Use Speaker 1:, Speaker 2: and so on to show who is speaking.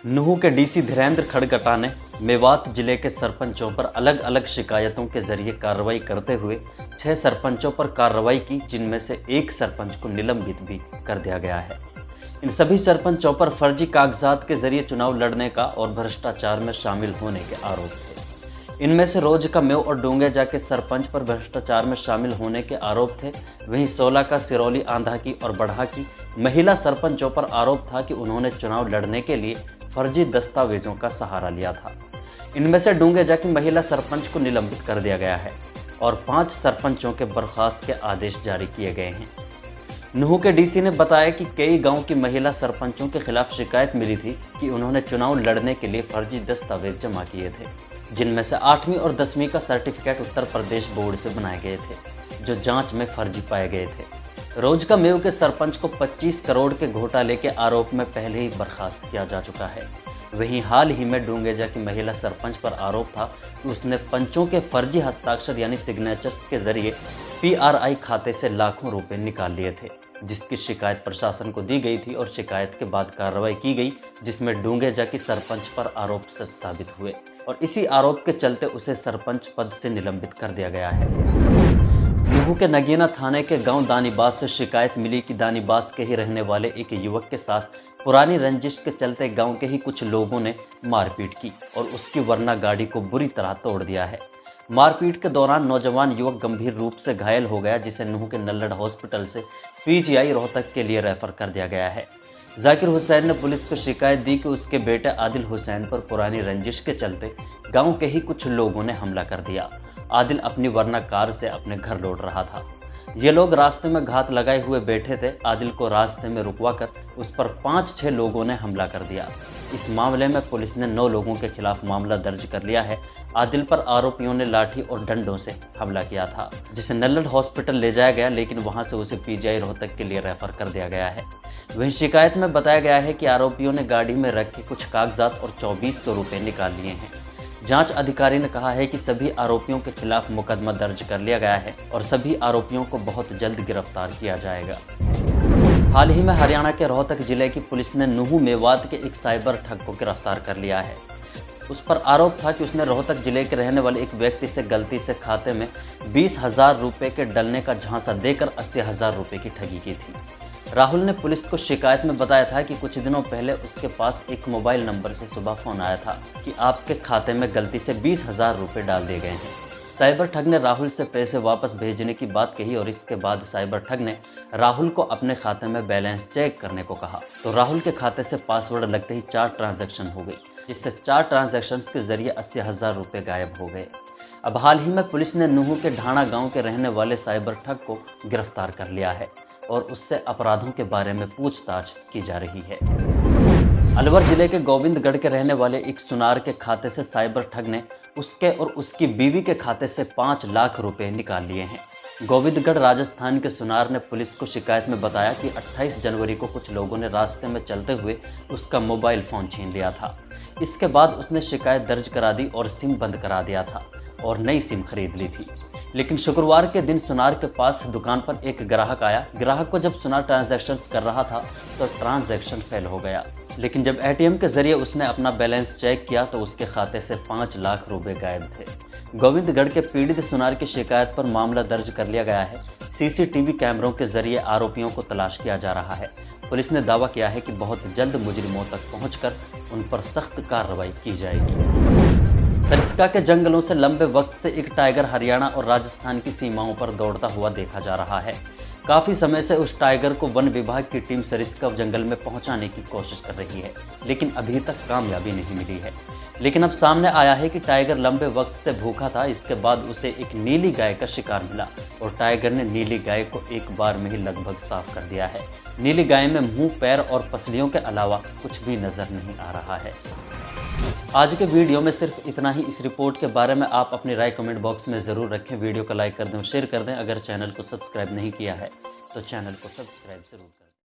Speaker 1: नूंह के डीसी धीरेन्द्र खड़गटा ने मेवात जिले के सरपंचों पर अलग अलग शिकायतों के जरिए कार्रवाई करते हुए 6 सरपंचों पर कार्रवाई की, जिनमें से एक सरपंच को निलंबित भी कर दिया गया है। इन सभी सरपंचों पर फर्जी कागजात के जरिए चुनाव लड़ने का और भ्रष्टाचार में शामिल होने के आरोप थे। इनमें से रोज का मेव और डूंगेजा के सरपंच पर भ्रष्टाचार में शामिल होने के आरोप थे। वहीं 16 का सिरौली आंधा की और बढ़ा की महिला सरपंचों पर आरोप था कि उन्होंने चुनाव लड़ने के लिए फर्जी दस्तावेजों का सहारा लिया था। इनमें से डूंगेजा की महिला सरपंच को निलंबित कर दिया गया है और 5 सरपंचों के बर्खास्त के आदेश जारी किए गए हैं। नूंह के डीसी ने बताया कि कई गांव की महिला सरपंचों के खिलाफ शिकायत मिली थी कि उन्होंने चुनाव लड़ने के लिए फर्जी दस्तावेज जमा किए थे, जिनमें से 8वीं और 10वीं का सर्टिफिकेट उत्तर प्रदेश बोर्ड से बनाए गए थे, जो जांच में फर्जी पाए गए थे। रोज का मेव के सरपंच को 25 करोड़ के घोटाले के आरोप में पहले ही बर्खास्त किया जा चुका है। वहीं हाल ही में डूंगेजा की महिला सरपंच पर आरोप था कि उसने पंचों के फर्जी हस्ताक्षर यानी सिग्नेचर्स के जरिए PRI खाते से लाखों रुपए निकाल लिए थे, जिसकी शिकायत प्रशासन को दी गई थी और शिकायत के बाद कार्रवाई की गई, जिसमें डूंगेजा की सरपंच पर आरोप सच साबित हुए और इसी आरोप के चलते उसे सरपंच पद से निलंबित कर दिया गया है। नूंह के नगीना थाने के गांव दानीबास से शिकायत मिली कि दानीबास के ही रहने वाले एक युवक के साथ पुरानी रंजिश के चलते गांव के ही कुछ लोगों ने मारपीट की और उसकी वरना गाड़ी को बुरी तरह तोड़ दिया है। मारपीट के दौरान नौजवान युवक गंभीर रूप से घायल हो गया, जिसे नूंह के नल्लड़ हॉस्पिटल से PGI रोहतक के लिए रेफर कर दिया गया है। जाकिर हुसैन ने पुलिस को शिकायत दी कि उसके बेटे आदिल हुसैन पर पुरानी रंजिश के चलते गांव के ही कुछ लोगों ने हमला कर दिया। आदिल अपनी वरना कार से अपने घर लौट रहा था। ये लोग रास्ते में घात लगाए हुए बैठे थे। आदिल को रास्ते में रुकवाकर उस पर 5-6 लोगों ने हमला कर दिया। इस मामले में पुलिस ने 9 लोगों के खिलाफ मामला दर्ज कर लिया है। आदिल पर आरोपियों ने लाठी और डंडों से हमला किया था, जिसे नल्लड़ हॉस्पिटल ले जाया गया, लेकिन वहां से उसे PGI रोहतक के लिए रेफर कर दिया गया है। वहीं शिकायत में बताया गया है कि आरोपियों ने गाड़ी में रखे कुछ कागजात और 2400 रुपये निकाल लिए हैं। जांच अधिकारी ने कहा है कि सभी आरोपियों के खिलाफ मुकदमा दर्ज कर लिया गया है और सभी आरोपियों को बहुत जल्द गिरफ्तार किया जाएगा। हाल ही में हरियाणा के रोहतक जिले की पुलिस ने नूंह मेवात के एक साइबर ठग को गिरफ्तार कर लिया है। उस पर आरोप था कि उसने रोहतक जिले के रहने वाले एक व्यक्ति से गलती से खाते में 20,000 रुपये के डलने का झांसा देकर 80,000 रुपये की ठगी की थी। राहुल ने पुलिस को शिकायत में बताया था कि कुछ दिनों पहले उसके पास एक मोबाइल नंबर से सुबह फ़ोन आया था कि आपके खाते में गलती से 20,000 रुपये डाल दिए गए हैं। साइबर ठग ने राहुल से पैसे वापस भेजने की बात कही और इसके बाद साइबर ठग ने राहुल को अपने खाते में बैलेंस चेक करने को कहा, तो राहुल के खाते से पासवर्ड लगते ही 4 ट्रांजैक्शन हो गई, जिससे 4 ट्रांजैक्शंस के जरिए 80,000 रुपये गायब हो गए। अब हाल ही में पुलिस ने नूंह के ढाणा गाँव के रहने वाले साइबर ठग को गिरफ्तार कर लिया है और उससे अपराधों के बारे में पूछताछ की जा रही है। अलवर जिले के गोविंदगढ़ के रहने वाले एक सुनार के खाते से साइबर ठग ने उसके और उसकी बीवी के खाते से 5 लाख रुपए निकाल लिए हैं। गोविंदगढ़ राजस्थान के सुनार ने पुलिस को शिकायत में बताया कि 28 जनवरी को कुछ लोगों ने रास्ते में चलते हुए उसका मोबाइल फ़ोन छीन लिया था। इसके बाद उसने शिकायत दर्ज करा दी और सिम बंद करा दिया था और नई सिम खरीद ली थी। लेकिन शुक्रवार के दिन सुनार के पास दुकान पर एक ग्राहक आया। ग्राहक को जब सुनार ट्रांजैक्शंस कर रहा था तो ट्रांजैक्शन फेल हो गया, लेकिन जब ATM के जरिए उसने अपना बैलेंस चेक किया तो उसके खाते से 5 लाख रुपए गायब थे। गोविंदगढ़ के पीड़ित सुनार की शिकायत पर मामला दर्ज कर लिया गया है। CCTV कैमरों के जरिए आरोपियों को तलाश किया जा रहा है। पुलिस ने दावा किया है कि बहुत जल्द मुजरिमों तक पहुंचकर उन पर सख्त कार्रवाई की जाएगी। सरिस्का के जंगलों से लंबे वक्त से एक टाइगर हरियाणा और राजस्थान की सीमाओं पर दौड़ता हुआ देखा जा रहा है। काफ़ी समय से उस टाइगर को वन विभाग की टीम सरिस्का जंगल में पहुंचाने की कोशिश कर रही है, लेकिन अभी तक कामयाबी नहीं मिली है। लेकिन अब सामने आया है कि टाइगर लंबे वक्त से भूखा था। इसके बाद उसे एक नीली गाय का शिकार मिला और टाइगर ने नीली गाय को एक बार में ही लगभग साफ कर दिया है। नीली गाय में मुंह, पैर और पसलियों के अलावा कुछ भी नजर नहीं आ रहा है। आज के वीडियो में सिर्फ इतना ही। इस रिपोर्ट के बारे में आप अपनी राय कमेंट बॉक्स में ज़रूर रखें। वीडियो को लाइक कर दें, शेयर कर दें। अगर चैनल को सब्सक्राइब नहीं किया है तो चैनल को सब्सक्राइब ज़रूर करें।